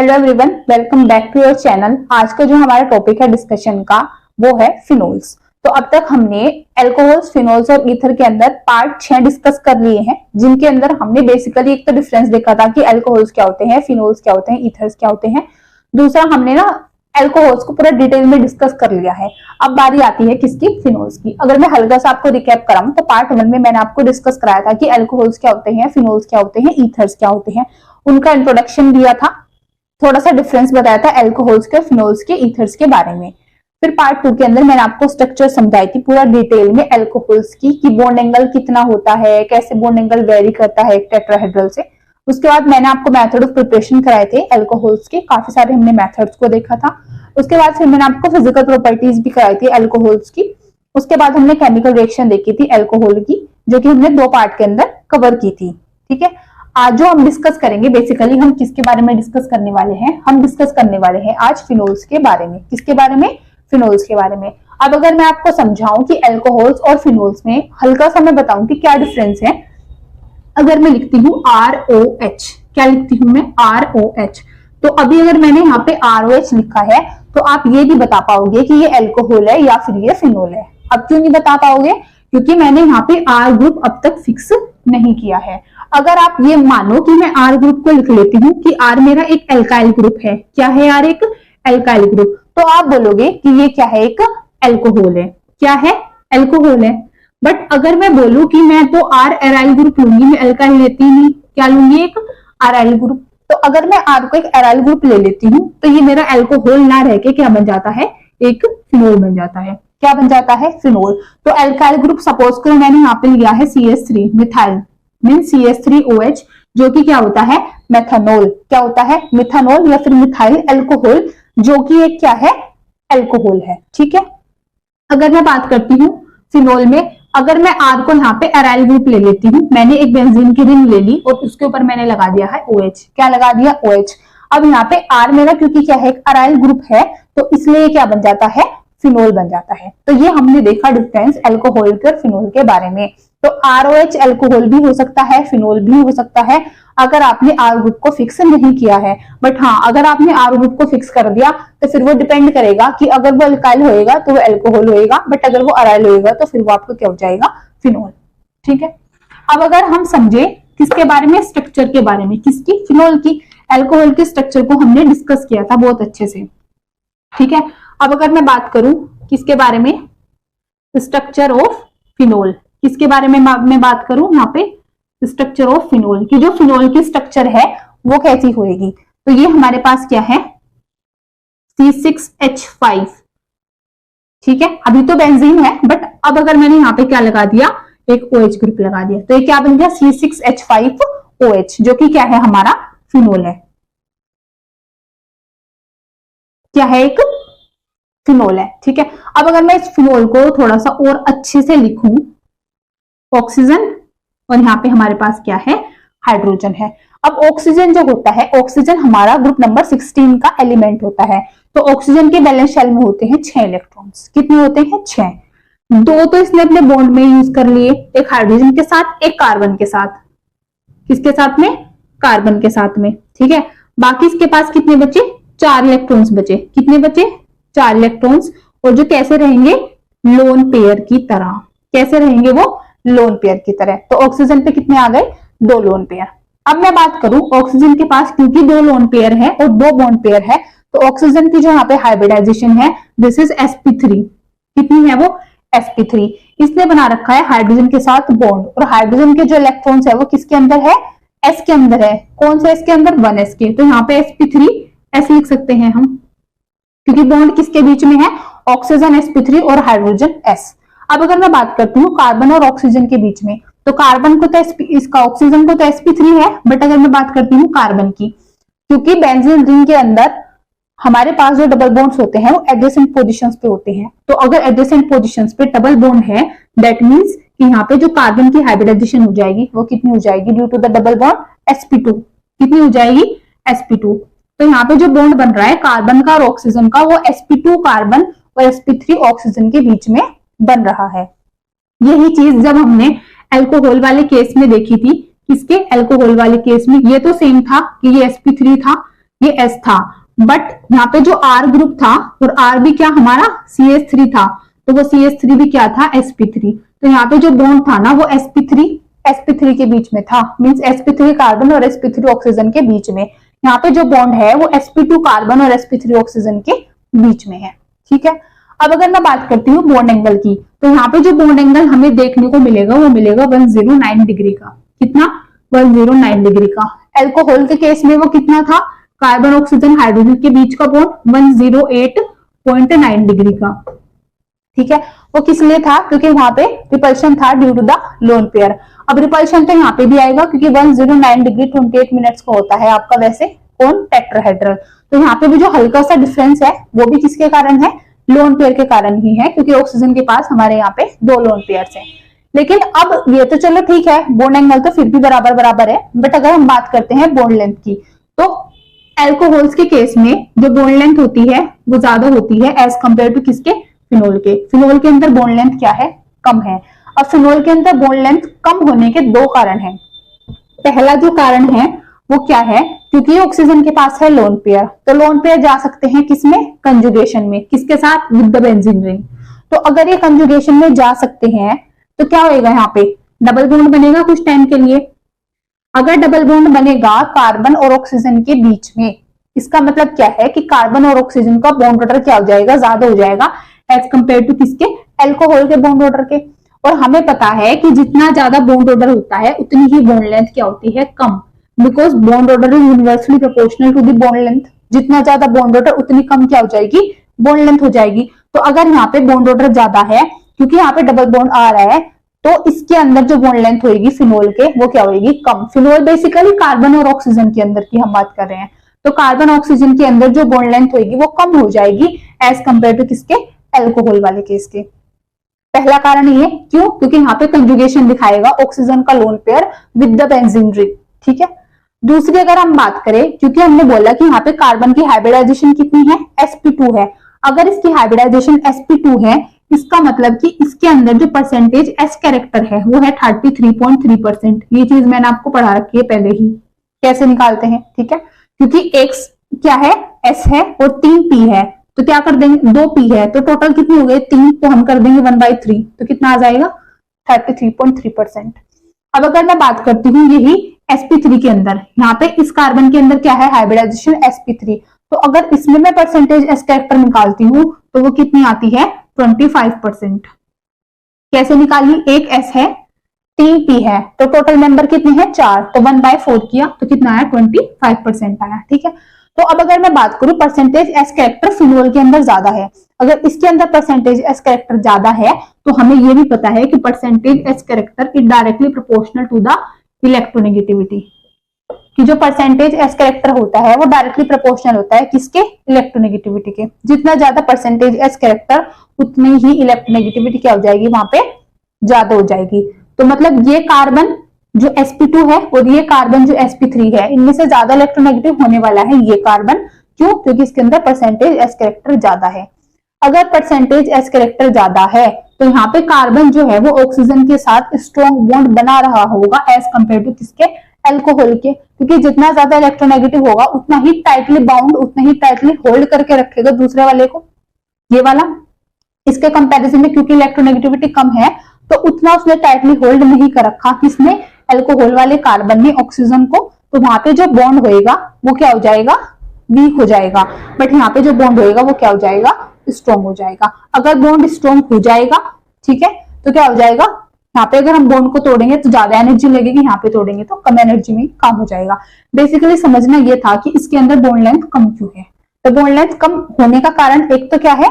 Hello everyone, welcome back to your channel. आज का जो हमारा टॉपिक है डिस्कशन का वो है फिनोल्स। तो अब तक हमने एल्कोहल्स, फिनोल्स और ईथर के अंदर पार्ट 6 डिस्कस कर लिए हैं, जिनके अंदर हमने बेसिकली एक तो डिफरेंस देखा था कि एल्कोहल्स क्या होते हैं, फिनोल्स क्या होते हैं, ईथर्स क्या होते हैं। दूसरा हमने ना एल्कोहल्स को पूरा डिटेल में डिस्कस कर लिया है। अब बारी आती है किसकी, फिनोल्स की। अगर मैं हल्का सा आपको रिकैप कराऊं तो पार्ट 1 में मैंने आपको डिस्कस कराया था कि एल्कोहल्स क्या होते हैं, फिनोल्स क्या होते हैं, ईथर्स क्या होते हैं, उनका इंट्रोडक्शन दिया था, थोड़ा सा डिफरेंस बताया था एल्कोहल्स के, फिनोल्स के, ईथर्स के बारे में। फिर पार्ट 2 के अंदर मैंने आपको स्ट्रक्चर समझाई थी पूरा डिटेल में एल्कोहल्स की, कि बॉन्ड एंगल कितना होता है, कैसे बॉन्ड एंगल वेरी करता है टेट्राहेड्रल से। उसके बाद मैंने आपको मेथड ऑफ प्रिपरेशन कराए थे एल्कोहल्स के, काफी सारे हमने मेथड्स को देखा था। उसके बाद फिर मैंने आपको फिजिकल प्रॉपर्टीज भी कराई थी एल्कोहल्स की। उसके बाद हमने केमिकल रिएक्शन देखी थी एल्कोहल की, जो कि हमने 2 पार्ट के अंदर कवर की थी। ठीक है, आज जो हम डिस्कस करेंगे, बेसिकली हम किसके बारे में डिस्कस करने वाले हैं, हम डिस्कस करने वाले हैं आज फिनोल्स के बारे में। किसके बारे में, फिनोल्स के बारे में। अब अगर मैं आपको समझाऊं कि एल्कोहल्स और फिनोल्स में हल्का सा मैं बताऊं कि क्या डिफरेंस है। अगर मैं लिखती हूँ ROH, क्या लिखती हूँ मैं, ROH, तो अभी अगर मैंने यहाँ पे ROH लिखा है तो आप ये भी बता पाओगे कि ये एल्कोहल है या फिर ये फिनोल है। अब क्यों नहीं बता पाओगे, क्योंकि मैंने यहाँ पे R ग्रुप अब तक फिक्स नहीं किया है। अगर आप ये मानो कि मैं R ग्रुप को लिख लेती हूँ कि R मेरा एक एल्काइल ग्रुप है, क्या है यार, एक एल्काइल ग्रुप, तो आप बोलोगे कि ये क्या है, एक एल्कोहल है। क्या है, एल्कोहल है। बट अगर मैं बोलूं कि मैं तो R एराइल ग्रुप लूंगी, मैं एल्काइल लेती नहीं, क्या लूंगी, एक एराइल ग्रुप। तो अगर मैं R को एक एराइल ग्रुप ले लेती हूँ तो ये मेरा एल्कोहल ना रह के क्या बन जाता है, एक फिनोल बन जाता है। क्या बन जाता है, फिनोल। तो एल्काइल ग्रुप सपोज करो मैंने यहाँ पे लिया है CH3 मिथाइल, मीन CH3OH, जो कि क्या होता है, मेथनॉल। क्या होता है, मिथनॉल या फिर मिथाइल एल्कोहल, जो कि एक क्या है, एल्कोहल है। ठीक है, अगर मैं बात करती हूँ फिनोल में, अगर मैं R को यहाँ पे एराइल ग्रुप ले लेती हूँ, मैंने एक बेंजीन की रिंग ले ली और उसके ऊपर मैंने लगा दिया है OH। क्या लगा दिया, OH। अब यहाँ पे R मेरा क्योंकि क्या है, एक एराइल ग्रुप है, तो इसलिए क्या बन जाता है, फिनोल बन जाता है। तो ये हमने देखा डिफरेंस एल्कोहल के और फिनोल के बारे में। तो ROH एल्कोहल भी हो सकता है, फिनोल भी हो सकता है, अगर आपने R ग्रुप को फिक्स नहीं किया है। बट हाँ, अगर आपने R ग्रुप को फिक्स कर दिया तो फिर वो डिपेंड करेगा कि अगर वो एल्काइल होएगा तो वो एल्कोहल होएगा, बट अगर वो अराइल होएगा तो फिर वो आपको क्या हो जाएगा, फिनोल। ठीक है, अब अगर हम समझे किसके बारे में, स्ट्रक्चर के बारे में, किसकी, फिनोल की। एल्कोहल के स्ट्रक्चर को हमने डिस्कस किया था बहुत अच्छे से। ठीक है, अब अगर मैं बात करूं किसके बारे में, स्ट्रक्चर ऑफ फिनोल, किसके बारे में मैं बात करूं यहाँ पे, स्ट्रक्चर ऑफ फिनोल की। जो फिनोल की स्ट्रक्चर है वो कैसी होएगी, तो ये हमारे पास क्या है, C6H5। ठीक है, अभी तो बेंजीन है, बट अब अगर मैंने यहाँ पे क्या लगा दिया, एक OH ग्रुप लगा दिया, तो ये क्या बन गया, C6H5OH, जो कि क्या है, हमारा फिनोल है। क्या है, एक फिनोल है। ठीक है, अब अगर मैं इस फिनोल को थोड़ा सा और अच्छे से लिखूं, ऑक्सीजन और यहाँ पे हमारे पास क्या है, हाइड्रोजन है। अब ऑक्सीजन जो होता है, ऑक्सीजन हमारा ग्रुप नंबर 16 का एलिमेंट होता है। तो ऑक्सीजन के बैलेंस शेल में होते हैं 6 इलेक्ट्रॉन्स। कितने होते हैं, 6। 2 तो इसने अपने बॉन्ड में यूज कर लिए, एक हाइड्रोजन के साथ, एक कार्बन के साथ। किसके साथ में, कार्बन के साथ में। ठीक है, बाकी इसके पास कितने बचे, 4 इलेक्ट्रॉन्स बचे। कितने बचे, 4 इलेक्ट्रॉन्स, और जो कैसे रहेंगे, लोन पेयर की तरह। कैसे रहेंगे वो, लोन पेयर की तरह। तो ऑक्सीजन पे कितने आ गए, 2 लोन पेयर। अब मैं बात करूं ऑक्सीजन के पास, क्योंकि 2 लोन पेयर है और 2 बॉन्ड पेयर है, तो ऑक्सीजन की जो यहाँ पे हाइब्रिडाइजेशन है, दिस इज sp3। कितनी है वो, sp3। इसने बना रखा है हाइड्रोजन के साथ बॉन्ड, और हाइड्रोजन के जो इलेक्ट्रॉन्स है वो किसके अंदर है, s के अंदर है। कौन से s के अंदर, 1s के। तो यहाँ पे sp3 s लिख सकते हैं हम, क्योंकि बॉन्ड किसके बीच में है, ऑक्सीजन sp3 और हाइड्रोजन s। अब अगर मैं बात करती हूँ कार्बन और ऑक्सीजन के बीच में, तो कार्बन को तो इसका ऑक्सीजन को तो sp3 है, बट अगर मैं बात करती हूँ कार्बन की, क्योंकि बेंजीन रिंग के अंदर हमारे पास जो डबल बॉन्ड्स होते हैं वो एडजेसेंट पोजीशंस पे होते हैं। तो अगर एडजेसेंट पोजीशंस पे डबल बॉन्ड है, दैट मींस कि यहाँ पे जो कार्बन की हाइब्रिडाइजेशन हो जाएगी वो कितनी हो जाएगी, due to the double bond sp2। कितनी हो जाएगी, sp2। तो यहाँ पे जो बॉन्ड बन रहा है कार्बन का और ऑक्सीजन का, वो sp2 कार्बन और sp3 ऑक्सीजन के बीच में बन रहा है। यही चीज जब हमने एल्कोहल वाले केस में देखी थी, किसके, अल्कोहल वाले केस में, ये तो सेम था कि ये sp3 था, ये S था, बट यहाँ पे जो R ग्रुप था और R भी क्या हमारा CH3 था, तो वो CH3 भी क्या था sp3। तो यहाँ पे जो बॉन्ड था ना वो sp3 के बीच में था, मींस sp3 कार्बन और sp3 ऑक्सीजन के बीच में। यहाँ पे जो बॉन्ड है वो sp2 कार्बन और sp3 ऑक्सीजन के बीच में है। ठीक है, अब अगर मैं बात करती हूँ बॉन्ड एंगल की, तो यहाँ पे जो बॉन्ड एंगल हमें देखने को मिलेगा वो मिलेगा 109 डिग्री का। कितना? 109 डिग्री का। एल्कोहल के केस में वो कितना था? कार्बन ऑक्सीजन हाइड्रोजन के बीच का बॉन्ड 108.9 डिग्री का। ठीक है, वो किस लिए था? क्योंकि वहां पे रिपल्शन था due to the lone pair. अब रिपल्शन तो यहाँ पे भी आएगा क्योंकि 109 डिग्री 28 मिनट्स का होता है आपका वैसे कौन टेट्राहेड्रल। तो यहाँ पे भी जो हल्का सा डिफरेंस है वो भी किसके कारण है? लोन पेयर के कारण ही है, क्योंकि ऑक्सीजन के पास हमारे यहाँ पे 2 लोन पेयर्स हैं। लेकिन अब ये तो चलो ठीक है, बॉन्ड एंगल तो फिर भी बराबर बराबर है, बट अगर हम बात करते हैं बॉन्ड लेंथ की, तो एल्कोहल्स के केस में जो बॉन्ड लेंथ होती है वो ज्यादा होती है एज कंपेयर टू किसके? फिनोल के। फिनोल के अंदर बॉन्ड लेंथ क्या है? कम है। अब फिनोल के अंदर बॉन्ड लेंथ कम होने के 2 कारण हैं। पहला जो कारण है वो क्या है? क्योंकि ऑक्सीजन के पास है लोन पेयर, तो लोन पेयर जा सकते हैं किसमें? कंजुगेशन में। किसके साथ? With the benzene ring. तो अगर ये कंजुगेशन में जा सकते हैं तो क्या होएगा? यहाँ पे डबल बॉन्ड बनेगा कुछ टाइम के लिए। अगर डबल बॉन्ड बनेगा कार्बन और ऑक्सीजन के बीच में, इसका मतलब क्या है कि कार्बन और ऑक्सीजन का बॉन्ड ऑर्डर क्या हो जाएगा? ज्यादा हो जाएगा एज कंपेयर टू किसके? एल्कोहल के बॉन्ड ऑर्डर के। और हमें पता है कि जितना ज्यादा बॉन्ड ऑर्डर होता है उतनी ही बॉन्ड लेंथ क्या होती है? कम, because bond order is universally proportional to the bond length. जितना ज्यादा बॉन्ड ऑर्डर उतनी कम क्या हो जाएगी? बॉन्ड लेंथ हो जाएगी। तो अगर यहाँ पे बॉन्ड ऑर्डर ज्यादा है, क्योंकि यहाँ पे डबल बॉन्ड आ रहा है, तो इसके अंदर जो बॉन्ड लेंथ होगी फिनोल के वो क्या होगी? कम। फिनोल बेसिकली कार्बन और ऑक्सीजन के अंदर की हम बात कर रहे हैं, तो कार्बन ऑक्सीजन के अंदर जो बॉन्ड लेंथ होगी वो कम हो जाएगी एज कंपेयर टू किसके? एल्कोहल वाले केस के। पहला कारण ये क्यों? क्योंकि यहाँ पे कंजुगेशन दिखाएगा ऑक्सीजन का lone pair with the benzene ring. ठीक है, दूसरी अगर हम बात करें, क्योंकि हमने बोला कि यहाँ पे कार्बन की हाइब्रिडाइजेशन कितनी है? sp2 है। अगर इसकी हाइब्रिडाइजेशन sp2 है, इसका मतलब कि इसके अंदर जो परसेंटेज s कैरेक्टर है वो है 33.3%। ये चीज मैंने आपको पढ़ा रखी है पहले ही, कैसे निकालते हैं। ठीक है, क्योंकि x क्या है? s है और 3 p है, तो क्या कर देंगे? 2 p है, तो टोटल कितने हो गए? 3, तो हम कर देंगे 1/3, तो कितना आ जाएगा? 33.3%। अब अगर मैं बात करती हूँ यही sp3 के अंदर, यहाँ पे इस कार्बन के अंदर क्या है? Hybridisation sp3। तो अगर इसमें मैं परसेंटेज s कैरेक्टर निकालती हूँ तो वो कितनी आती है? 25%। कैसे निकाली? एक s है, 3 p है, तो टोटल मेंबर कितने हैं? 4, तो 1/4 किया तो कितना आया? 25% आया। ठीक है, तो अब अगर मैं बात करूं परसेंटेज एस कैरेक्टर फिनोल के अंदर ज्यादा है, अगर इसके अंदर परसेंटेज एस कैरेक्टर ज्यादा है तो हमें ये भी पता है कि percentage S character is directly proportional to the electronegativity, कि जो परसेंटेज एस कैरेक्टर होता है वो डायरेक्टली प्रोपोर्शनल होता है किसके? इलेक्ट्रोनेगेटिविटी के। जितना ज्यादा परसेंटेज एस कैरेक्टर उतनी ही इलेक्ट्रोनेगेटिविटी क्या हो जाएगी? वहां पे ज्यादा हो जाएगी। तो मतलब ये कार्बन जो sp2 है और ये कार्बन जो sp3 है, इनमें से ज्यादा इलेक्ट्रोनेगेटिव होने वाला है ये कार्बन। क्यों? क्योंकि इसके अंदर परसेंटेज s कैरेक्टर ज्यादा है। अगर परसेंटेज s कैरेक्टर ज्यादा है तो यहाँ पे कार्बन जो है वो ऑक्सीजन के साथ स्ट्रॉन्ग बॉन्ड बना रहा होगा एज कंपेयर टू किसके? एल्कोहल के, क्योंकि जितना ज्यादा इलेक्ट्रोनेगेटिव होगा उतना ही टाइटली बाउंड, उतना ही टाइटली होल्ड करके रखेगा दूसरे वाले को, ये वाला। इसके कंपैरिजन में क्योंकि इलेक्ट्रोनेगेटिविटी कम है तो उतना उसने टाइटली होल्ड नहीं कर रखा, किसने? एल्कोहल वाले कार्बन ने ऑक्सीजन को, तो वहां पे जो बॉन्ड होएगा वो क्या हो जाएगा? वीक हो जाएगा। बट यहाँ पे जो बॉन्ड होएगा वो क्या हो जाएगा? स्ट्रॉन्ग हो जाएगा। अगर बॉन्ड स्ट्रॉन्ग हो जाएगा, ठीक है, तो क्या हो जाएगा? यहाँ पे अगर हम बॉन्ड को तोड़ेंगे तो ज्यादा एनर्जी लगेगी, यहाँ पे तोड़ेंगे तो कम एनर्जी में काम हो जाएगा। बेसिकली समझना ये था कि इसके अंदर बॉन्ड लेंथ कम क्यों है। तो बॉन्ड लेंथ कम होने का कारण एक तो क्या है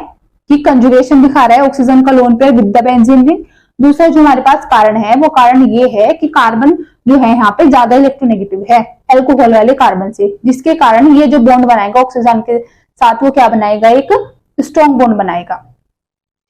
कि कंजुगेशन दिखा रहा है ऑक्सीजन का lone pair with the benzene ring. दूसरा जो हमारे पास कारण है वो कारण ये है कि कार्बन जो है यहाँ पे ज्यादा इलेक्ट्रोनेगेटिव है एल्कोहल वाले कार्बन से, जिसके कारण ये जो बॉन्ड बनाएगा ऑक्सीजन के साथ वो क्या बनाएगा? एक स्ट्रॉन्ग बॉन्ड बनाएगा।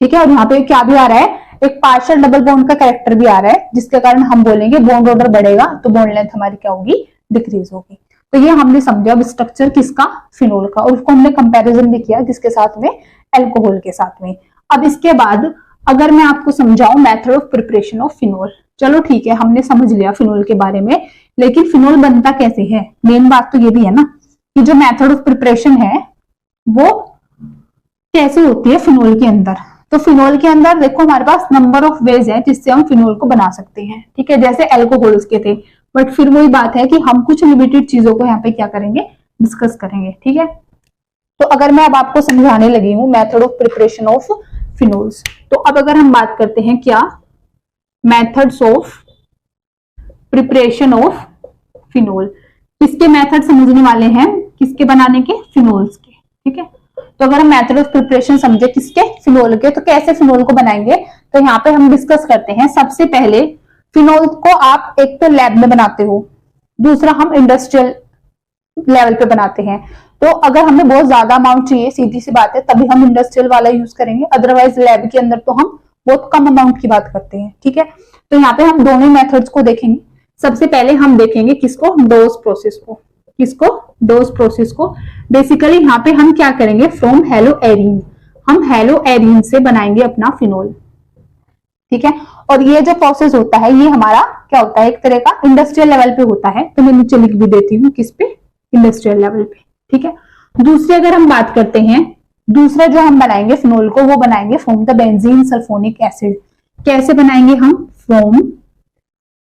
ठीक है, और यहाँ पे क्या भी आ रहा है? एक पार्शियल डबल बॉन्ड का कैरेक्टर भी आ रहा है, जिसके कारण हम बोलेंगे बॉन्ड ऑर्डर बढ़ेगा तो बॉन्ड लेंथ हमारी क्या होगी? डिक्रीज होगी। तो ये हमने समझा अब स्ट्रक्चर किसका? फिनोल का, और उसको हमने कंपैरिजन भी किया किसके साथ में? एल्कोहल के साथ में। अब इसके बाद अगर मैं आपको समझाऊं method of preparation of phenol, चलो ठीक है हमने समझ लिया फिनोल के बारे में, लेकिन फिनोल बनता कैसे है? मेन बात तो ये भी है ना। कि जो मेथड ऑफ प्रिपरेशन है वो कैसे होती है फिनोल के अंदर। तो फिनोल के अंदर देखो हमारे पास नंबर ऑफ वेज है जिससे हम फिनोल को बना सकते हैं, ठीक है, जैसे एल्कोहल्स के थे, बट फिर वही बात है कि हम कुछ लिमिटेड चीजों को यहाँ पे क्या करेंगे, डिस्कस करेंगे, ठीक है। तो अगर मैं अब आपको समझाने लगी हूँ method of preparation of phenols, तो अब अगर हम बात करते हैं क्या, methods of preparation of phenol, किसके मेथड समझने वाले हैं, किसके बनाने के, फिनोल्स के, ठीक है। तो अगर हम मेथड ऑफ प्रिपरेशन समझे किसके, फिनोल के, तो कैसे फिनोल को बनाएंगे, तो यहाँ पे हम डिस्कस करते हैं। सबसे पहले फिनोल को आप एक तो लैब में बनाते हो, दूसरा हम इंडस्ट्रियल लेवल पे बनाते हैं। तो अगर हमें बहुत ज्यादा अमाउंट चाहिए, सीधी सी बात है, तभी हम इंडस्ट्रियल वाला यूज करेंगे, अदरवाइज लैब के अंदर तो हम बहुत कम अमाउंट की बात करते हैं, ठीक है। तो यहाँ पे हम दोनों मेथड्स को देखेंगे। सबसे पहले हम देखेंगे किसको, डोज प्रोसेस को, किसको, डोज प्रोसेस को। बेसिकली यहाँ पे हम क्या करेंगे, फ्रॉम हेलो एरीन, हम हेलो एरीन से बनाएंगे अपना फिनोल, ठीक है। और ये जो प्रोसेस होता है ये हमारा क्या होता है, एक तरह का इंडस्ट्रियल लेवल पे होता है, तो मैं नीचे लिख भी देती हूँ किस पे, इंडस्ट्रियल लेवल पे, ठीक है। दूसरी अगर हम बात करते हैं, दूसरा जो हम बनाएंगे फिनोल को, वो बनाएंगे from the benzene sulphonic acid. कैसे बनाएंगे हम, फ्रॉम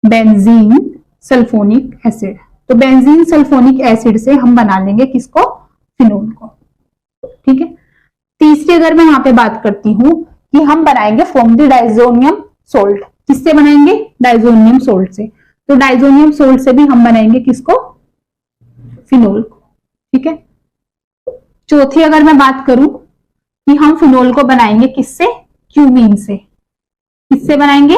बेंजीन सल्फोनिक एसिड। तो बेंजीन सल्फोनिक एसिड से हम बना लेंगे किसको, फिनोल को, ठीक है। तीसरी अगर मैं यहाँ पे बात करती हूँ कि हम बनाएंगे फ्रॉम द डाइजोनियम सोल्ट। किससे बनाएंगे, डाइजोनियम सोल्ट से। तो डाइजोनियम सोल्ट से भी हम बनाएंगे किसको, फिनोल को, ठीक है। चौथी अगर मैं बात करूं कि हम फिनोल को बनाएंगे किससे, क्यूमीन से। किससे बनाएंगे,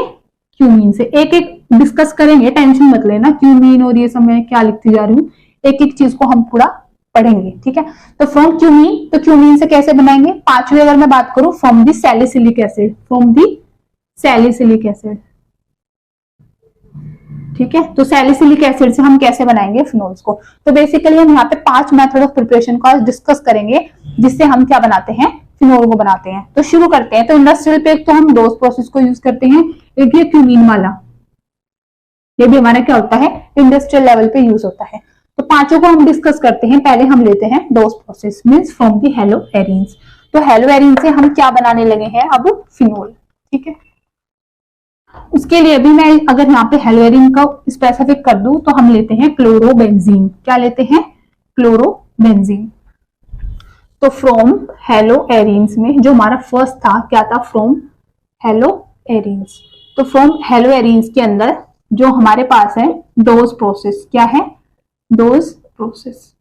क्यूमीन से। एक एक डिस्कस करेंगे, टेंशन मत लेना, क्यूमीन और ये सब मैं क्या लिखती जा रही हूँ, एक एक चीज को हम पूरा पढ़ेंगे, ठीक है। तो फ्रॉम क्यूमीन, तो क्यूमीन से कैसे बनाएंगे। पांचवी अगर मैं बात करूं, from the salicylic acid, from the salicylic acid, ठीक है। तो सैलिसिलिक एसिड से हम कैसे बनाएंगे फिनोल्स को। तो बेसिकली हम यहाँ पे 5 मेथड ऑफ प्रिपरेशन का डिस्कस करेंगे जिससे हम क्या बनाते हैं, फिनोल को बनाते हैं। तो शुरू करते हैं। तो इंडस्ट्रियल पे एक तो हम डोज प्रोसेस को यूज करते हैं, एक ये क्यूमीन वाला, ये भी हमारा क्या होता है, इंडस्ट्रियल लेवल पे यूज होता है। तो पांचों को हम डिस्कस करते हैं। पहले हम लेते हैं dose process, means from the hello arenes. तो हेलो एरीन से हम क्या बनाने लगे हैं अब, फिनोल, ठीक है। उसके लिए भी मैं अगर यहाँ पे हेलोएरिन का स्पेसिफिक कर दूं तो हम लेते हैं क्लोरोबेंजीन। क्या लेते हैं, क्लोरोबेंजीन। तो फ्रॉम हेलोएरिन्स में जो हमारा फर्स्ट था क्या था, फ्रॉम हेलोएरिन्स। तो फ्रॉम हेलोएरिन्स के अंदर जो हमारे पास है डोज प्रोसेस, क्या है, डोज प्रोसेस।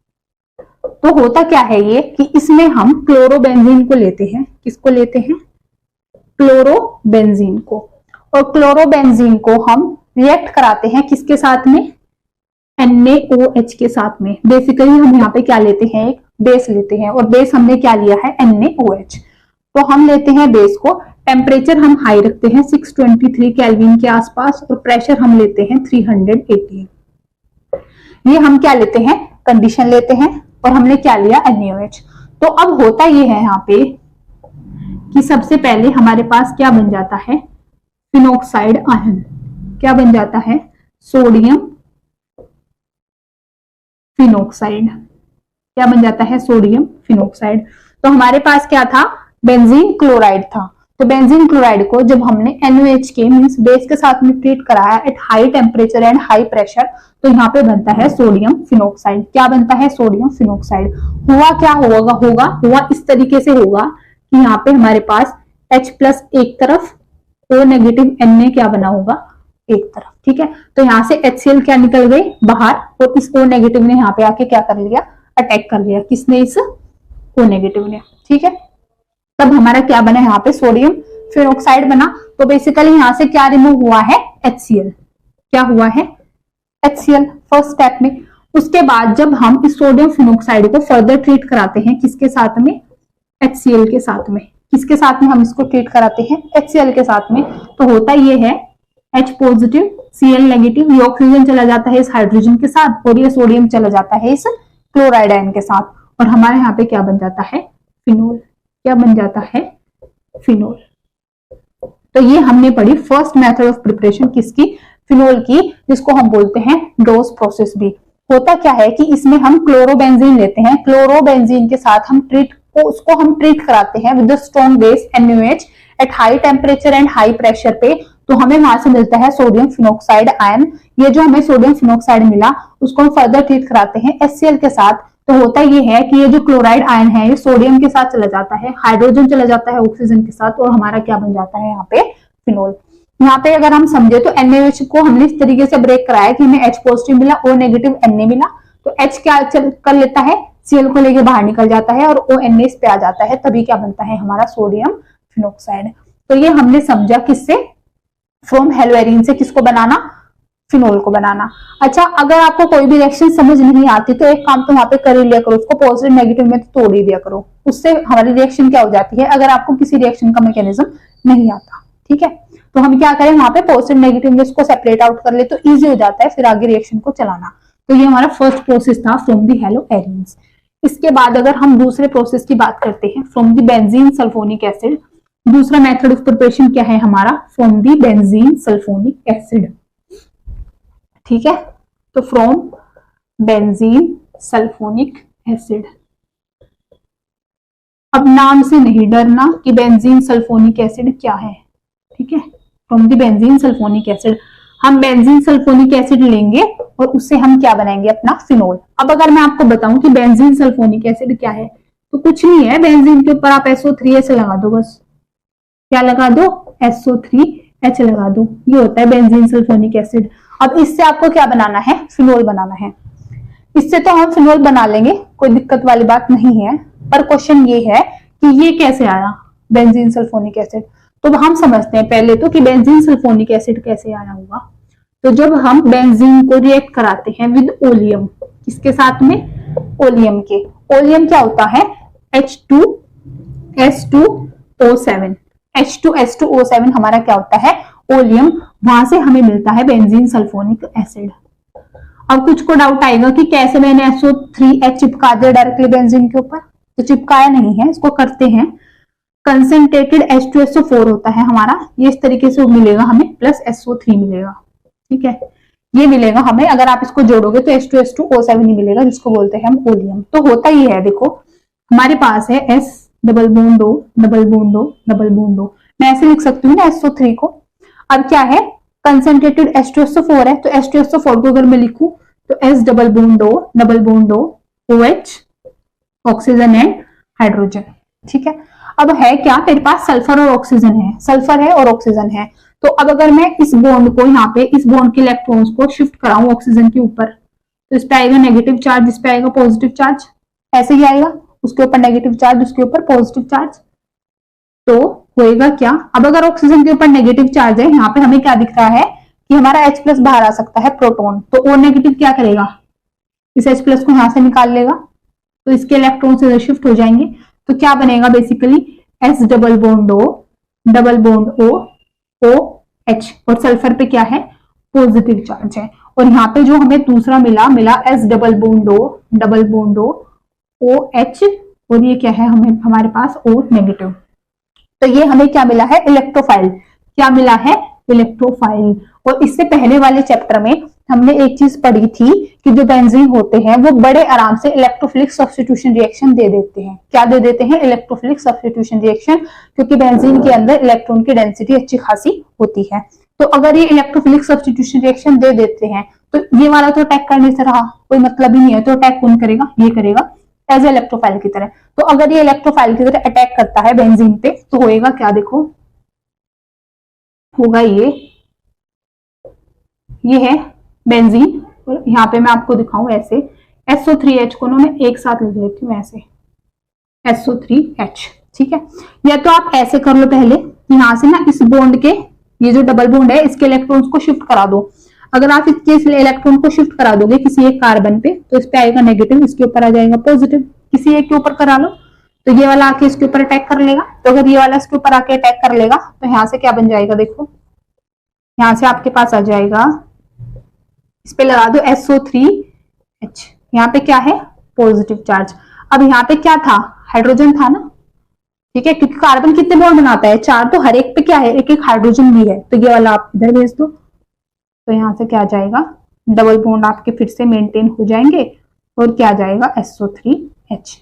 तो होता क्या है ये कि इसमें हम क्लोरोबेंजीन को लेते हैं, किसको लेते हैं, क्लोरोबेंजीन को। और क्लोरोबेंजीन को हम रिएक्ट कराते हैं किसके साथ में, NaOH के साथ में। बेसिकली हम यहाँ पे क्या लेते हैं, एक बेस लेते हैं, और बेस हमने क्या लिया है, NaOH। तो हम लेते हैं बेस को, टेम्परेचर हम हाई रखते हैं 623 केल्विन के आसपास, और प्रेशर हम लेते हैं 380। ये हम क्या लेते हैं, कंडीशन लेते हैं, और हमने क्या लिया, NaOH। तो अब होता ये है यहाँ पे कि सबसे पहले हमारे पास क्या बन जाता है, फिनोक्साइड आयन। क्या बन जाता है, सोडियम फिनोक्साइड। क्या बन जाता है, सोडियम फिनोक्साइड। तो हमारे पास क्या था, बेंजीन क्लोराइड था। तो बेंजीन क्लोराइड को जब हमने NaOH के मींस बेस के साथ में ट्रीट कराया at high temperature and high pressure, तो यहाँ पे बनता है सोडियम फिनोक्साइड। क्या बनता है, सोडियम फिनोक्साइड। हुआ क्या हुआ इस तरीके से होगा कि यहाँ पे हमारे पास H+ एक तरफ, O नेगेटिव Na क्या बना होगा, एक तरफ, ठीक है। तो यहाँ से HCl क्या निकल गई बाहर, और इस O नेगेटिव ने यहाँ पे आके क्या कर लिया, अटैक कर लिया, किसने, इस O नेगेटिव ने, ठीक है। तब हमारा क्या बना, यहाँ पे सोडियम फिनोक्साइड बना। तो बेसिकली यहाँ से क्या रिमूव हुआ है, HCl। क्या हुआ है, HCl फर्स्ट स्टेप में। उसके बाद जब हम इस सोडियम फिनोक्साइड को फर्दर ट्रीट कराते हैं किसके साथ में, HCl के साथ में। किसके साथ में हम इसको ट्रीट कराते हैं, HCl के साथ में। तो होता ये है H पॉजिटिव Cl नेगेटिव, ये ऑक्सीजन चला जाता है इस हाइड्रोजन के साथ, और ये सोडियम चला जाता है इस क्लोराइड आयन के साथ, और हमारे यहाँ पे क्या बन जाता है, फिनोल। क्या बन जाता है, फिनोल। तो ये हमने पढ़ी फर्स्ट मेथड ऑफ प्रिपरेशन किसकी, फिनोल की, जिसको हम बोलते हैं डोज प्रोसेस भी। होता क्या है कि इसमें हम क्लोरोबेंजीन लेते हैं, क्लोरोबेंजीन के साथ हम ट्रीट कराते हैं with strong base NaOH at high temperature and high pressure पे, तो हमें वहां से मिलता है सोडियम फिनॉक्साइड आयन। ये जो हमें सोडियम फिनॉक्साइड मिला उसको हम फर्दर ट्रीट कराते हैं HCl के साथ। तो होता ये है कि ये जो क्लोराइड आयन है ये सोडियम के साथ चला जाता है, हाइड्रोजन चला जाता है ऑक्सीजन के साथ, और हमारा क्या बन जाता है यहाँ पे फिनोल। यहाँ पे अगर हम समझे तो NaOH को हमने इस तरीके से ब्रेक कराया कि हमें H पॉजिटिव मिला, O नेगेटिव Na मिला, तो H क्या कर लेता है, Cl को लेके बाहर निकल जाता है और ONa इस पे आ जाता है, तभी क्या बनता है हमारा सोडियम फिनॉक्साइड। तो ये हमने समझा किससे, फ्रॉम हेलोएरिन से किसको बनाना, फिनोल को बनाना। अच्छा, अगर आपको कोई भी रिएक्शन समझ नहीं आती तो एक काम तो वहां पे कर ही लिया करो, उसको पॉजिटिव नेगेटिव में तो तोड़ ही दिया करो, उससे हमारी रिएक्शन क्या हो जाती है, अगर आपको किसी रिएक्शन का मैकेनिज्म नहीं आता, ठीक है, तो हम क्या करें वहां पे पॉजिटिव नेगेटिव में उसको सेपरेट आउट कर ले तो इजी हो जाता है फिर आगे रिएक्शन को चलाना। तो ये हमारा फर्स्ट प्रोसेस था फ्रॉम दी हेलोएरिन्स। इसके बाद अगर हम दूसरे प्रोसेस की बात करते हैं from the benzene sulphonic acid, दूसरा मेथड ऑफ प्रिपरेशन क्या है हमारा, from the benzene sulphonic acid, ठीक है। तो फ्रॉम बेंजीन सल्फोनिक एसिड, अब नाम से नहीं डरना कि बेंजीन सल्फोनिक एसिड क्या है, ठीक है। From the benzene sulphonic acid, हम बेंजीन सल्फोनिक एसिड लेंगे और उससे हम क्या बनाएंगे अपना फिनोल। अब अगर मैं आपको बताऊं कि बेंजीन सल्फोनिक एसिड क्या है, तो कुछ नहीं है, बेंजीन के ऊपर आप SO3H लगा दो, बस क्या लगा दो, SO3H लगा दो, ये होता है बेंजीन सल्फोनिक एसिड। अब इससे आपको क्या बनाना है, फिनोल बनाना है। इससे तो हम फिनोल बना लेंगे, कोई दिक्कत वाली बात नहीं है, पर क्वेश्चन ये है कि ये कैसे आया बेंजीन सल्फोनिक एसिड। तो हम समझते हैं पहले तो कि बेंजीन सल्फोनिक एसिड कैसे आया होगा। तो जब हम बेंजीन को रिएक्ट कराते हैं विद ओलियम, किसके साथ में, ओलियम के, ओलियम क्या होता है, H2S2O7, H2S2O7 हमारा क्या होता है, ओलियम, वहां से हमें मिलता है बेंजीन सल्फोनिक एसिड। अब कुछ को डाउट आएगा कि कैसे मैंने SO3H चिपका दिया डायरेक्टली बेंजीन के ऊपर, तो चिपकाया नहीं है, इसको करते हैं, कंसेंट्रेटेड H2SO4 होता है हमारा, ये इस तरीके से मिलेगा हमें, प्लस SO3 मिलेगा, ठीक है, ये मिलेगा हमें। अगर आप इसको जोड़ोगे तो H2S2O7 ही मिलेगा, जिसको बोलते हैं हम ओलियम। तो होता ही है, देखो हमारे पास है S double bond O double bond O double bond O, मैं ऐसे लिख सकती हूँ ना SO3 को। अब क्या है, कंसेंट्रेटेड H2SO4 है, तो H2SO4 को अगर मैं लिखूं तो S double bond O double bond O OH, oxygen and hydrogen, ठीक है। अब है क्या, मेरे पास सल्फर और ऑक्सीजन है, सल्फर है और ऑक्सीजन है। तो अब अगर मैं इस बॉन्ड को यहाँ पे, इस बॉन्ड के इलेक्ट्रॉन्स को शिफ्ट कराऊं ऑक्सीजन के ऊपर, तो इस पे आएगा नेगेटिव चार्ज, इस पे आएगा पॉजिटिव चार्ज, ऐसे ही आएगा, उसके ऊपर नेगेटिव चार्ज, उसके ऊपर पॉजिटिव चार्ज, तो होएगा क्या। अब अगर ऑक्सीजन के ऊपर नेगेटिव चार्ज है, यहाँ पे हमें क्या दिख रहा है कि हमारा H+ बाहर आ सकता है, प्रोटॉन, तो O नेगेटिव क्या करेगा, इस H+ को यहां से निकाल लेगा, तो इसके इलेक्ट्रॉन से शिफ्ट हो जाएंगे, तो क्या बनेगा basically S double bond O double bond O OH, और सल्फर पे क्या है, पॉजिटिव चार्ज है। और यहाँ पे जो हमें दूसरा मिला S double bond O double bond O OH, और ये क्या है, हमें हमारे पास O नेगेटिव। तो ये हमें क्या मिला है, इलेक्ट्रोफाइल, क्या मिला है, इलेक्ट्रोफाइल। और इससे पहले वाले चैप्टर में हमने एक चीज पढ़ी थी कि जो बेंजीन होते हैं वो बड़े आराम से इलेक्ट्रोफिलिक सब्स्टिट्यूशन रिएक्शन दे देते हैं। क्या दे देते हैं, इलेक्ट्रोफिलिक सब्स्टिट्यूशन रिएक्शन, क्योंकि बेंजीन के अंदर इलेक्ट्रॉन की डेंसिटी अच्छी खासी होती है। तो अगर ये इलेक्ट्रोफिलिक सब्स्टिट्यूशन रिएक्शन दे देते हैं तो ये वाला तो अटैक करने से रहा, कोई मतलब ही नहीं है, तो अटैक कौन करेगा, ये करेगा एज इलेक्ट्रोफाइल की तरह। तो अगर ये इलेक्ट्रोफाइल की तरह अटैक करता है बेंजीन पे, तो होएगा क्या, देखो होगा ये है बेंजीन, और यहाँ पे मैं आपको दिखाऊं ऐसे, SO3H को ना मैं एक साथ लिख लेती हूँ ऐसे, SO3H, ठीक है। या तो आप ऐसे कर लो पहले, यहां से ना इस बॉन्ड के, ये जो डबल बॉन्ड है इसके इलेक्ट्रॉन्स को शिफ्ट करा दो। अगर आप इसके इलेक्ट्रॉन को शिफ्ट करा दोगे किसी एक कार्बन पे, तो इस पे आएगा नेगेटिव, इसके ऊपर आ जाएगा पॉजिटिव, किसी एक के ऊपर करा लो तो ये वाला आके इसके ऊपर अटैक कर लेगा। तो अगर ये वाला इसके ऊपर आके अटैक कर लेगा तो यहाँ से क्या बन जाएगा, देखो यहाँ से आपके पास आ जाएगा, इस पे लगा दो SO3H, यहाँ पे क्या है, पॉजिटिव चार्ज। अब यहाँ पे क्या था, हाइड्रोजन था ना, ठीक है, क्योंकि कार्बन कितने बॉन्ड बनाता है, 4, तो हर एक पे क्या है, एक एक हाइड्रोजन भी है, तो ये वाला आप इधर भेज दो, तो यहाँ से क्या आ जाएगा, डबल बॉन्ड आपके फिर से मेंटेन हो जाएंगे और क्या आ जाएगा SO3H,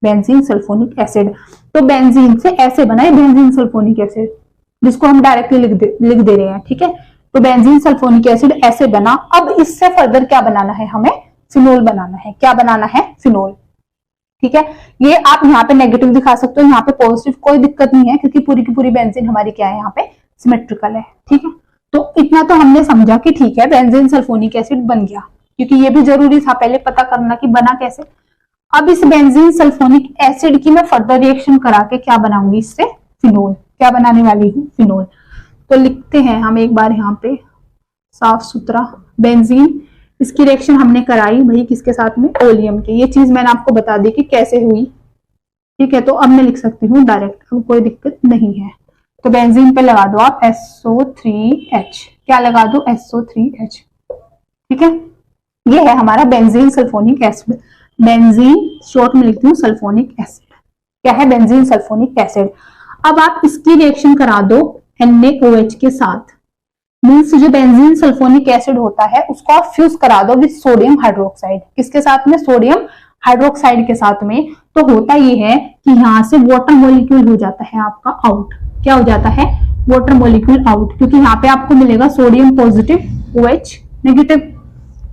बेंजीन सल्फोनिक एसिड। तो बेंजीन से ऐसे बना है बेंजीन सल्फोनिक एसिड, जिसको हम डायरेक्टली लिख दे रहे हैं, ठीक है। तो बेंजीन सल्फोनिक एसिड ऐसे बना। अब इससे फर्दर क्या बनाना है, हमें फिनोल बनाना है। क्या बनाना है, फिनोल, ठीक है। ये आप यहाँ पे नेगेटिव दिखा सकते हो, यहाँ पे पॉजिटिव, कोई दिक्कत नहीं है क्योंकि पूरी की पूरी बेंजीन हमारी क्या है, यहाँ पे सिमेट्रिकल है, ठीक है। तो इतना तो हमने समझा कि ठीक है बेंजीन सल्फोनिक एसिड बन गया, क्योंकि ये भी जरूरी था पहले पता करना कि बना कैसे। अब इस बेंजीन सल्फोनिक एसिड की मैं फर्दर रिएक्शन करा के क्या बनाऊंगी, इससे फिनोल। क्या बनाने वाली हूँ, फिनोल। तो लिखते हैं हम एक बार यहाँ पे साफ सुथरा बेंजीन, इसकी रिएक्शन हमने कराई भाई किसके साथ में, ओलियम के। ये चीज मैंने आपको बता दी कि कैसे हुई, ठीक है। तो अब मैं लिख सकती हूँ डायरेक्ट, अब कोई दिक्कत नहीं है। तो बेंजीन पे लगा दो आप SO3H, क्या लगा दो SO3H, ठीक है। ये है हमारा benzene sulphonic acid. Benzene short में लिखती हूँ सल्फोनिक एसिड। क्या है, बेंजीन सल्फोनिक एसिड। अब आप इसकी रिएक्शन करा दो NaOH के साथ, मीन्स जो बेंजीन सल्फोनिक एसिड होता है उसको आप फ्यूज करा दो विद सोडियम हाइड्रोक्साइड। किसके साथ में, सोडियम हाइड्रोक्साइड के साथ में। तो होता ये है कि यहाँ से वाटर मॉलिक्यूल हो जाता है आपका आउट। क्या हो जाता है, वाटर मॉलिक्यूल आउट, क्योंकि यहाँ पे आपको मिलेगा सोडियम पॉजिटिव OH नेगेटिव,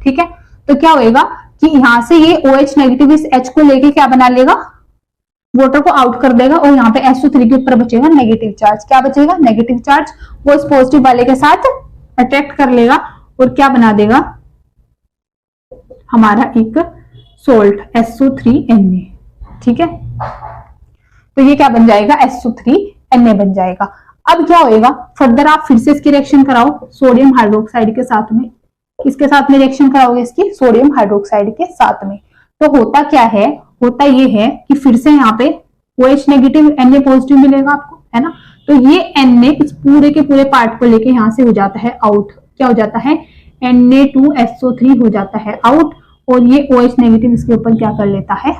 ठीक है। तो क्या होएगा कि यहाँ से ये OH नेगेटिव इस H को लेके क्या बना लेगा, वाटर को आउट कर देगा, और यहाँ पे SO3 के ऊपर बचेगा नेगेटिव चार्ज। क्या बचेगा, नेगेटिव चार्ज। वो इस पॉजिटिव वाले के साथ अट्रैक्ट कर लेगा और क्या बना देगा, हमारा एक सोल्ट SO3Na, ठीक है। तो ये क्या बन जाएगा, SO3Na बन जाएगा। अब क्या होएगा, फर्दर आप फिर से इसकी रिएक्शन कराओ सोडियम हाइड्रोक्साइड के साथ में। किसके साथ में रिएक्शन कराओगे, इसकी सोडियम हाइड्रोक्साइड के साथ में। तो होता क्या है, होता ये है कि फिर से यहाँ पे OH नेगेटिव Na पॉजिटिव मिलेगा आपको, है ना। तो ये Na इस पूरे के पूरे पार्ट को लेके यहाँ से हो जाता है आउट। क्या हो जाता है, Na2SO3 हो जाता है आउट, और ये OH नेगेटिव इसके ऊपर क्या कर लेता है,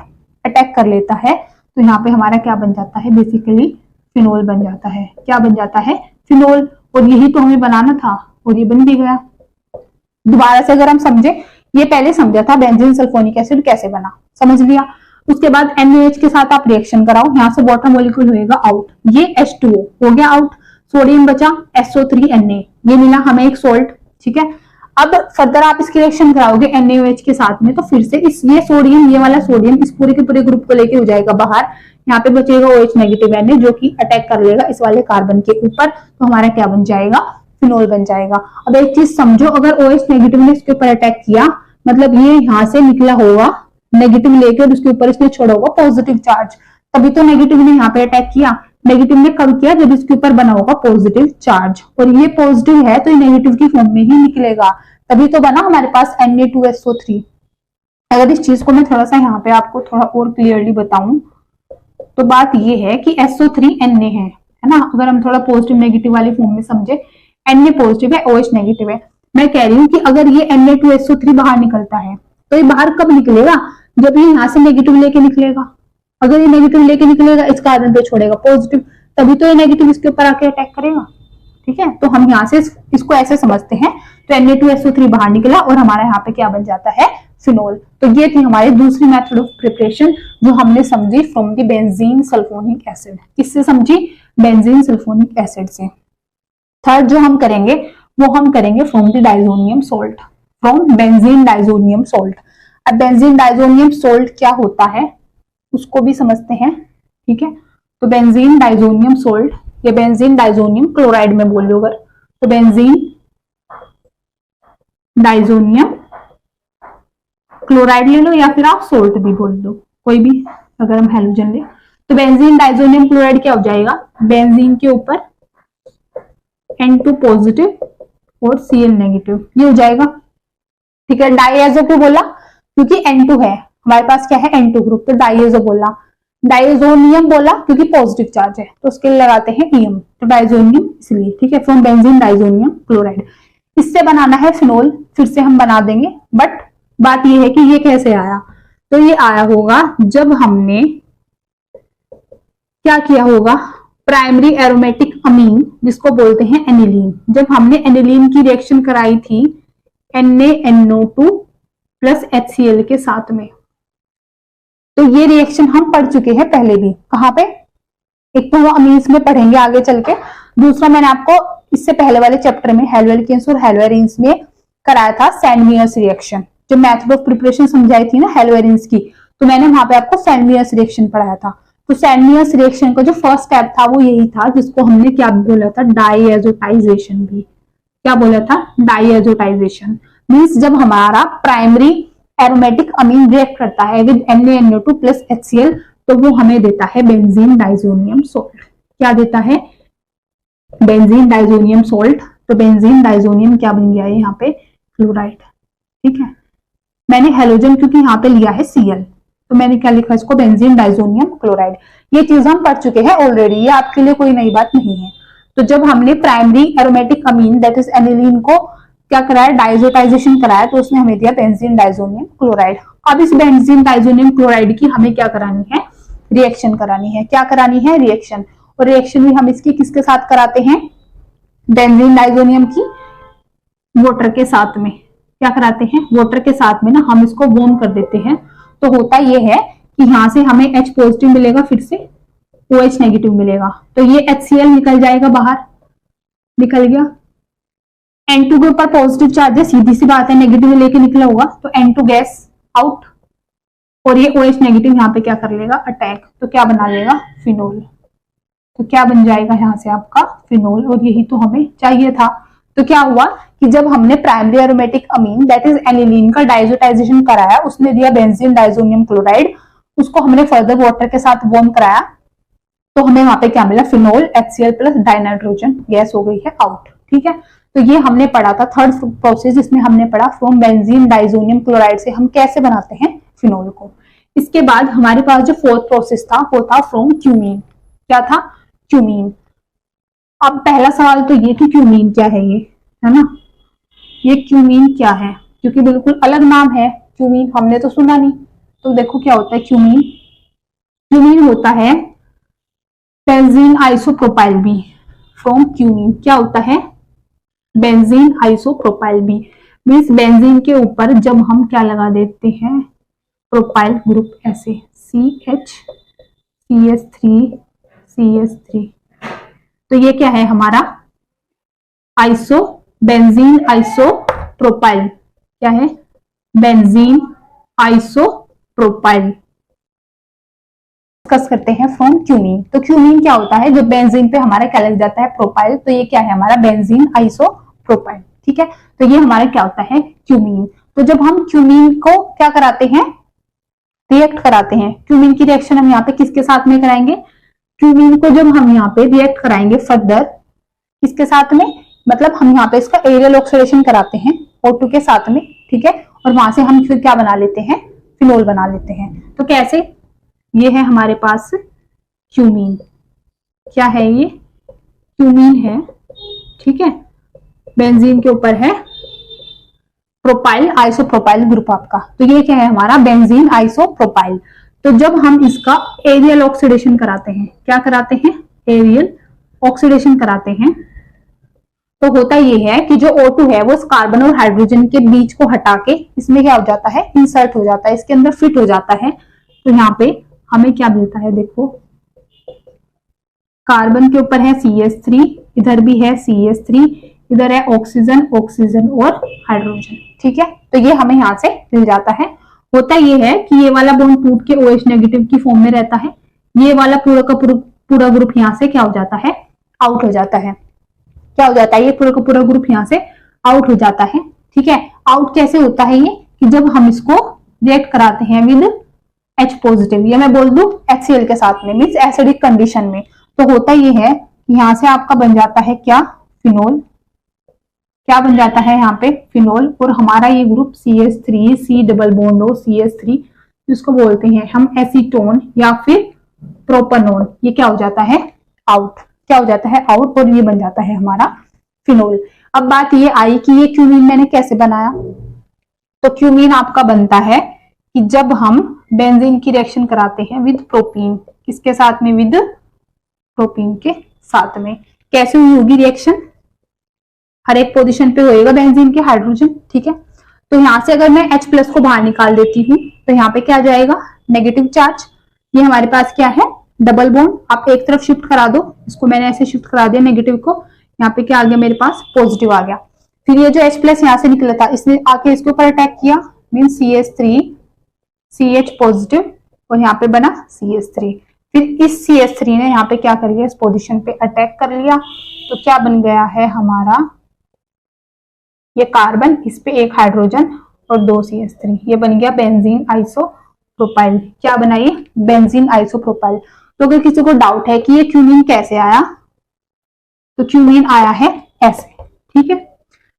अटैक कर लेता है। तो यहाँ पे हमारा क्या बन जाता है, बेसिकली फिनोल बन जाता है। क्या बन जाता है, फिनोल। और यही तो हमें बनाना था और ये बन भी गया। दोबारा से अगर हम समझे, ये पहले समझा था बेंजीन सल्फोनिक एसिड कैसे बना, समझ लिया। उसके बाद NaOH के साथ आप रिएक्शन कराओ, यहाँ से वाटर मॉलिक्यूल होएगा आउट, ये H2O हो गया आउट, सोडियम बचा SO3Na, ये मिला हमें एक सोल्ट, ठीक है। अब फर्दर आप इसकी रिएक्शन कराओगे NaOH के साथ में, तो फिर से इस ये सोडियम, ये वाला सोडियम इस पूरे के पूरे ग्रुप को लेके हो जाएगा बाहर। यहाँ पे बचेगा OH नेगेटिव Na जो कि अटैक कर लेगा इस वाले कार्बन के ऊपर। तो हमारा क्या बन जाएगा, फिनोल बन जाएगा। अब एक चीज समझो, अगर OH नेगेटिव ने इसके ऊपर अटैक किया, मतलब ये यहाँ से निकला होगा नेगेटिव लेकर, उसके ऊपर इसने छोड़ा होगा पॉजिटिव चार्ज, तभी तो नेगेटिव ने यहाँ पे अटैक किया। नेगेटिव ने कब किया, जब इसके ऊपर बना होगा पॉजिटिव चार्ज, और ये पॉजिटिव है तो ये नेगेटिव की फॉर्म में ही निकलेगा, तभी तो बना हमारे पास Na2SO3। अगर इस चीज को मैं थोड़ा सा यहाँ पे आपको थोड़ा और क्लियरली बताऊं, तो बात ये है कि SO3Na है ना। अगर हम थोड़ा पॉजिटिव नेगेटिव वाली फॉर्म में समझे, Na पॉजिटिव है, OH नेगेटिव है। मैं कह रही हूँ कि अगर ये Na2SO3 बाहर निकलता है, तो ये बाहर कब निकलेगा, जब ये यहाँ से नेगेटिव लेके निकलेगा। अगर ये नेगेटिव लेके निकलेगा, इस कार्बन पे छोड़ेगा पॉजिटिव, तभी तो ये नेगेटिव इसके ऊपर आके अटैक करेगा, ठीक है। तो हम यहाँ से इसको ऐसे समझते हैं। तो Na2SO3 बाहर निकला और हमारा यहाँ पे क्या बन जाता है, फिनोल। तो ये थी हमारी दूसरी मेथड ऑफ प्रिपरेशन जो हमने समझी from the benzene sulphonic acid. किससे समझी, बेंजीन सल्फोनिक एसिड से। थर्ड जो हम करेंगे वो हम करेंगे from the diazonium salt, from benzene diazonium salt. अब बेंजीन डाइजोनियम सोल्ट क्या होता है उसको भी समझते हैं, ठीक है। तो बेंजीन डाइजोनियम सोल्ट, या बेंजीन डाइजोनियम क्लोराइड में बोल लो अगर, तो बेंजीन डाइजोनियम क्लोराइड ले लो या फिर आप सोल्ट भी बोल दो, कोई भी, अगर हम हेलोजन ले। तो बेंजीन डाइजोनियम क्लोराइड क्या हो जाएगा, बेंजीन के ऊपर N2 पॉजिटिव और Cl नेगेटिव, ये हो जाएगा, ठीक है। डाइएजो क्यों बोला, क्योंकि N2 है हमारे पास, क्या है N2 ग्रुप, तो डाइएजो बोला। डाइजोनियम बोला क्योंकि पॉजिटिव चार्ज है, तो उसके लिए लगाते हैं EM, तो डाइजोनियम इसलिए, ठीक है। From benzene diazonium chloride. इससे बनाना है फिनोल, फिर से हम बना देंगे, बट बात यह है कि ये कैसे आया, तो ये आया होगा जब हमने क्या किया होगा, प्राइमरी एरोमेटिक अमीन जिसको बोलते हैं एनिलीन, जब हमने एनिलीन की रिएक्शन कराई थी NaNO2 प्लस HCl के साथ में। तो ये रिएक्शन हम पढ़ चुके हैं पहले भी। कहां पे? एक तो हम अमीन्स में पढ़ेंगे आगे चल के, दूसरा मैंने आपको इससे पहले वाले चैप्टर में हेलोएल्केन्स और हेलोएरिन्स में कराया था सैंडवियर्स रिएक्शन, जो मेथड ऑफ प्रिपरेशन समझाई थी ना हेलोएरिन्स की, तो मैंने वहां पे आपको सैंडवियर्स रिएक्शन पढ़ाया था। तो सैंडवियर्स रिएक्शन का जो फर्स्ट स्टेप था वो यही था, जिसको हमने क्या बोला था? डाईएजोटाइजेशन भी। क्या बोला था? डाईएजोटाइजेशन मीन्स जब हमारा प्राइमरी एरोमेटिक अमीन रिएक्ट करता है विद NaNO2 प्लस HCl, तो वो हमें देता है बेंजीन डाइजोनियम सोल्ट। क्या देता है? Benzene diazonium salt. तो बेंजीन डाइजोनियम क्या बन गया है यहाँ पे? क्लोराइड। ठीक है, मैंने हेलोजन क्योंकि यहाँ पे लिया है Cl, तो मैंने क्या लिखा इसको? Benzene diazonium chloride. ये चीज हम पढ़ चुके हैं ऑलरेडी, ये आपके लिए कोई नई बात नहीं है। तो जब हमने primary aromatic amine that is aniline को क्या कराया? डाइजोटाइजेशन कराया, तो उसने हमें दिया बेंजीन डाइजोनियम क्लोराइड। अब इस बेंजीन डाइजोनियम क्लोराइड की हमें क्या करानी है? रिएक्शन करानी है। क्या करानी है? रिएक्शन। और रिएक्शन भी हम इसकी किसके साथ कराते हैं? बेंजीन डाइजोनियम की वाटर के साथ में। क्या कराते हैं? वाटर के साथ में ना हम इसको वार्म कर देते हैं। तो होता यह है कि यहां से हमें H पॉजिटिव मिलेगा, फिर से OH नेगेटिव मिलेगा, तो ये HCl निकल जाएगा बाहर। निकल गया। N2 के ऊपर पॉजिटिव चार्ज है, सीधी सी बात है, नेगेटिव लेके निकला होगा, तो N2 गैस आउट, और ये OH नेगेटिव यहाँ पे क्या कर लेगा? अटैक। तो क्या बना लेगा? फिनोल। तो क्या बन जाएगा यहाँ से? आपका फिनोल। और यही तो हमें चाहिए था। तो क्या हुआ कि जब हमने primary aromatic amine that is aniline का डाइजोटाइजेशन कराया, उसने दिया बेंजीन डाइजोनियम क्लोराइड, उसको हमने फर्दर वाटर के साथ वार्म कराया, तो हमें वहां पे क्या मिला? Phenol. HCl plus dinitrogen gas हो गई है आउट। ठीक है, तो ये हमने पढ़ा था थर्ड प्रोसेस, जिसमें हमने पढ़ा फ्रॉम बेंजीन डाइजोनियम क्लोराइड से हम कैसे बनाते हैं फिनोल को। इसके बाद हमारे पास जो फोर्थ प्रोसेस था वो था फ्रॉम क्यूमीन। क्या था? क्यूमीन। अब पहला सवाल तो ये कि क्यूमीन क्या है? ये है ना, ये क्यूमीन क्या है? क्योंकि बिल्कुल अलग नाम है क्यूमीन, हमने तो सुना नहीं। तो देखो क्या होता है क्यूमीन। क्यूमीन होता है benzene isopropyl B from cumene. क्या होता है? Benzene isopropyl B means benzene के ऊपर जब हम क्या लगा देते हैं? प्रोपाइल ग्रुप, ऐसे CH CH3 तो ये क्या है हमारा? Iso benzene isopropyl. क्या है? Benzene isopropyl. डिस्कस करते हैं फ्रॉम क्यूमीन। तो क्यूमीन क्या होता है? जो बेंजीन पे हमारा क्या लग जाता है? प्रोपाइल। तो ये क्या है हमारा? Benzene isopropyl. ठीक है, तो ये हमारा क्या होता है? क्यूमीन। तो जब हम क्यूमीन को क्या कराते हैं? रिएक्ट कराते हैं। क्यूमीन की रिएक्शन हम यहाँ पे किसके साथ में कराएंगे? क्यूमीन को जब हम यहाँ पे रिएक्ट कराएंगे फर्दर किसके साथ में? मतलब हम यहाँ पे इसका एरियल ऑक्सीडेशन कराते हैं O2 के साथ में। ठीक है, और वहां से हम फिर क्या बना लेते हैं? फिनोल बना लेते हैं। तो कैसे? ये है हमारे पास क्यूमीन। क्या है ये? क्यूमीन है। ठीक है, बेंजीन के ऊपर है प्रोपाइल आइसोप्रोपाइल ग्रुप आपका। तो ये क्या है हमारा? Benzene isopropyl. तो जब हम इसका एरियल ऑक्सीडेशन कराते हैं, क्या कराते हैं? एरियल ऑक्सीडेशन कराते हैं, तो होता ये है कि जो O2 है वो कार्बन और हाइड्रोजन के बीच को हटा के इसमें क्या हो जाता है? इंसर्ट हो जाता है, इसके अंदर फिट हो जाता है। तो यहाँ पे हमें क्या मिलता है? देखो, कार्बन के ऊपर है CH3, इधर भी है CH3, इधर है ऑक्सीजन, ऑक्सीजन और हाइड्रोजन। ठीक है, तो ये हमें यहाँ से मिल जाता है। होता ये है कि ये वाला बॉन्ड टूट के OH नेगेटिव की फॉर्म में रहता है, ये वाला पूरा का पूरा ग्रुप यहाँ से क्या हो जाता है? आउट हो जाता है। क्या हो जाता है? ये पूरा का पूरा ग्रुप यहाँ से आउट हो जाता है। ठीक है, आउट कैसे होता है? ये कि जब हम इसको रिएक्ट कराते हैं विद H पॉजिटिव, या मैं बोल दूं HCl के साथ में, मीन्स एसिडिक कंडीशन में, तो होता ये है कि यहाँ से आपका बन जाता है क्या? फिनोल। क्या बन जाता है यहाँ पे? फिनोल। और हमारा ये group CH3 C double bond हो CH3, जिसको बोलते हैं हम एसीटोन या फिर प्रोपेनॉन, ये क्या हो जाता है? आउट। क्या हो जाता है? आउट। और ये बन जाता है हमारा फिनोल। अब बात ये आई कि ये क्यूमीन मैंने कैसे बनाया। तो क्यूमीन आपका बनता है कि जब हम बेंजीन की रिएक्शन कराते हैं विद प्रोपीन, किसके साथ में? विद प्रोपीन के साथ में। कैसे हुई होगी रिएक्शन? हर एक पोजीशन पे होएगा बेंजीन के हाइड्रोजन, ठीक है। तो यहाँ से अगर मैं H+ को बाहर निकाल देती हूँ तो यहाँ पे क्या आ जाएगा, नेगेटिव चार्ज। ये हमारे पास क्या है, डबल बॉन्ड। आप एक तरफ शिफ्ट करा दो, इसको मैंने ऐसे शिफ्ट करा दिया नेगेटिव को, यहाँ पे क्या आ गया मेरे पास, पॉजिटिव आ गया। फिर ये जो H+ यहाँ से निकला था, इसने आके इसके ऊपर अटैक किया, मीन CH3 CH पॉजिटिव, और यहाँ पे बना CH3। फिर इस CH3 ने यहाँ पे क्या कर लिया, इस पोजीशन पे अटैक कर लिया, तो क्या बन गया है हमारा ये कार्बन, इस पे एक हाइड्रोजन और 2 CH3, ये बन गया बेंजीन आइसोप्रोपाइल। क्या बनाइए, बेंजीन आइसोप्रोपाइल। तो अगर किसी को डाउट है कि ये क्यूमीन कैसे आया, तो क्यूमीन आया है ऐसे, ठीक है।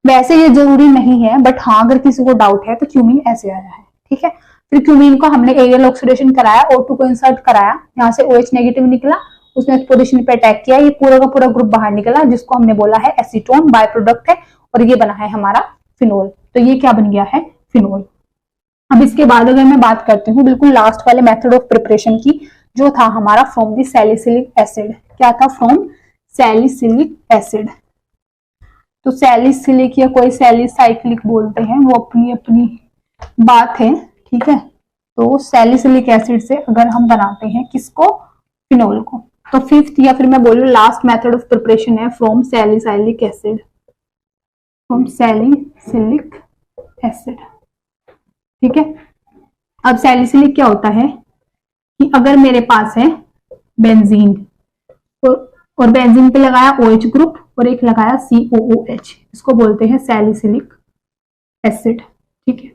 वैसे ये जरूरी नहीं है, बट हाँ अगर किसी को डाउट है तो क्यूमीन ऐसे आया है, ठीक है। फिर क्यूमीन को हमने एरियल ऑक्सीडेशन कराया, O2 को इंसर्ट कराया, यहाँ से OH नेगेटिव निकला, उसने इस पोजीशन पे अटैक किया, ये पूरा का पूरा ग्रुप बाहर निकला, जिसको हमने बोला है एसीटोन, बाय प्रोडक्ट है, और ये बना है हमारा फिनोल। तो ये क्या बन गया है, फिनोल। अब इसके बाद अगर मैं बात करती हूँ बिल्कुल लास्ट वाले मेथड ऑफ प्रिपरेशन की, जो था हमारा फ्रॉम द सैलिसिलिक एसिड। क्या था, फ्रॉम सैलिसिलिक एसिड। तो सैलिसिलिक या कोई सैलिसाइक्लिक बोलते हैं, वो अपनी अपनी बात है, ठीक है। तो सैलिसिलिक एसिड से अगर हम बनाते हैं किसको, फिनोल को, तो फिफ्थ या फिर मैं बोलूँ लास्ट मेथड ऑफ प्रिपरेशन है from salicylic acid, from salicylic acid, ठीक है। अब सैलिसिलिक क्या होता है कि अगर मेरे पास है बेंजीन और बेंजीन पे लगाया OH ग्रुप और एक लगाया COOH, इसको बोलते हैं सैलिसिलिक एसिड, ठीक है।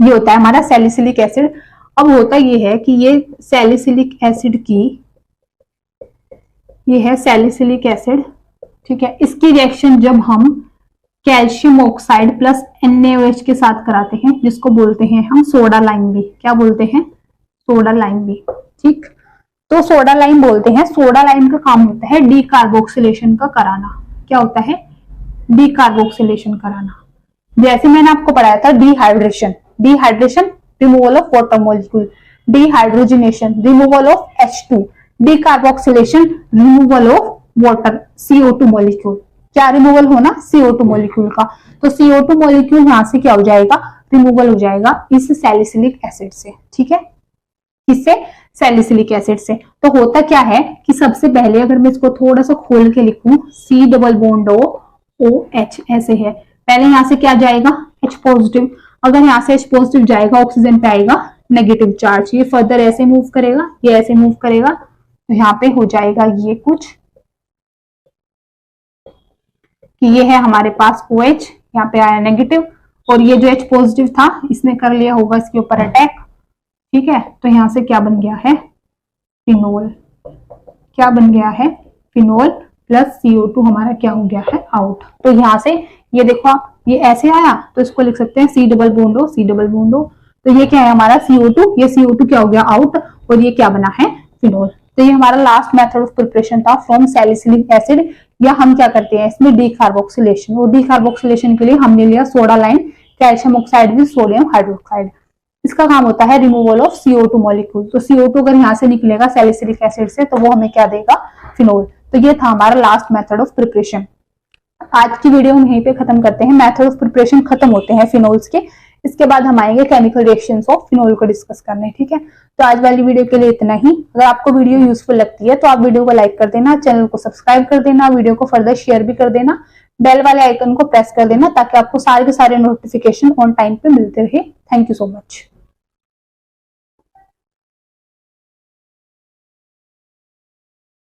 ये होता है हमारा सैलिसिलिक एसिड। अब होता ये है कि ये सैलिसिलिक एसिड की, ये है सैलिसिलिक एसिड, ठीक है। इसकी रिएक्शन जब हम कैल्शियम ऑक्साइड प्लस NaOH के साथ कराते हैं, जिसको बोलते हैं हम सोडा लाइम भी, क्या बोलते हैं, सोडा लाइम भी, ठीक। तो सोडा लाइम बोलते हैं, सोडा लाइम का काम होता है डीकार्बोक्सिलेशन का कराना। क्या होता है, डीकार्बोक्सिलेशन कराना। जैसे मैंने आपको पढ़ाया था dehydration, dehydration removal of water molecule, dehydrogenation removal of H2, decarboxylation removal of water CO2 molecule. क्या रिमूवल होना, CO2 मॉलिक्यूल का। तो CO2 मॉलिक्यूल यहां से क्या हो जाएगा, रिमूवल हो जाएगा इस सैलिसिलिक एसिड से, ठीक है। किससे, सैलिसिलिक एसिड से। तो होता क्या है कि सबसे पहले अगर मैं इसको थोड़ा सा खोल के लिखूं, C डबल बॉन्ड OH ऐसे है, पहले यहां से क्या जाएगा, H पॉजिटिव। अगर यहां से H पॉजिटिव जाएगा, ऑक्सीजन पे आएगा नेगेटिव चार्ज, ये फर्दर ऐसे मूव करेगा, ये ऐसे मूव करेगा, तो यहाँ पे हो जाएगा ये कुछ कि ये है हमारे पास OH, यहाँ पे आया नेगेटिव, और ये जो H पॉजिटिव था इसने कर लिया होगा इसके ऊपर अटैक, ठीक है। तो यहाँ से क्या बन गया है, फिनोल। क्या बन गया है, फिनोल प्लस CO2 हमारा क्या हो गया है, आउट। तो यहाँ से ये देखो आप, ये ऐसे आया तो इसको लिख सकते हैं C double bond O, C double bond O। तो ये क्या है हमारा CO2, ये CO2 क्या हो गया, आउट, और ये क्या बना है, फिनोल। तो ये हमारा लास्ट मेथड ऑफ प्रिपरेशन था फ्रॉम सैलिसिलिक एसिड, या हम क्या करते हैं इसमें डीकार्बोक्सिलेशन। और डीकार्बोक्सिलेशन के लिए हमने लिया soda lime, calcium oxide with sodium hydroxide. इसका काम होता है रिमूवल ऑफ CO2 मॉलिक्यूल। तो CO2 अगर यहाँ से निकलेगा सैलिसिलिक एसिड से, तो वो हमें क्या देगा, फिनोल। तो ये था हमारा लास्ट मेथड ऑफ प्रिपरेशन। आज की वीडियो हम यहीं पे खत्म करते हैं, मेथड ऑफ प्रिपरेशन खत्म होते हैं फिनोल्स के। इसके बाद हम आएंगे केमिकल रिएक्शंस ऑफ फिनोल को डिस्कस करने, ठीक है। तो आज वाली वीडियो के लिए इतना ही। अगर आपको वीडियो यूजफुल लगती है तो आप वीडियो को लाइक कर देना, चैनल को सब्सक्राइब कर देना, वीडियो को फर्दर शेयर भी कर देना, बेल वाले आइकन को प्रेस कर देना, ताकि आपको सारे के सारे नोटिफिकेशन ऑन टाइम पे मिलते रहे। Thank you so much.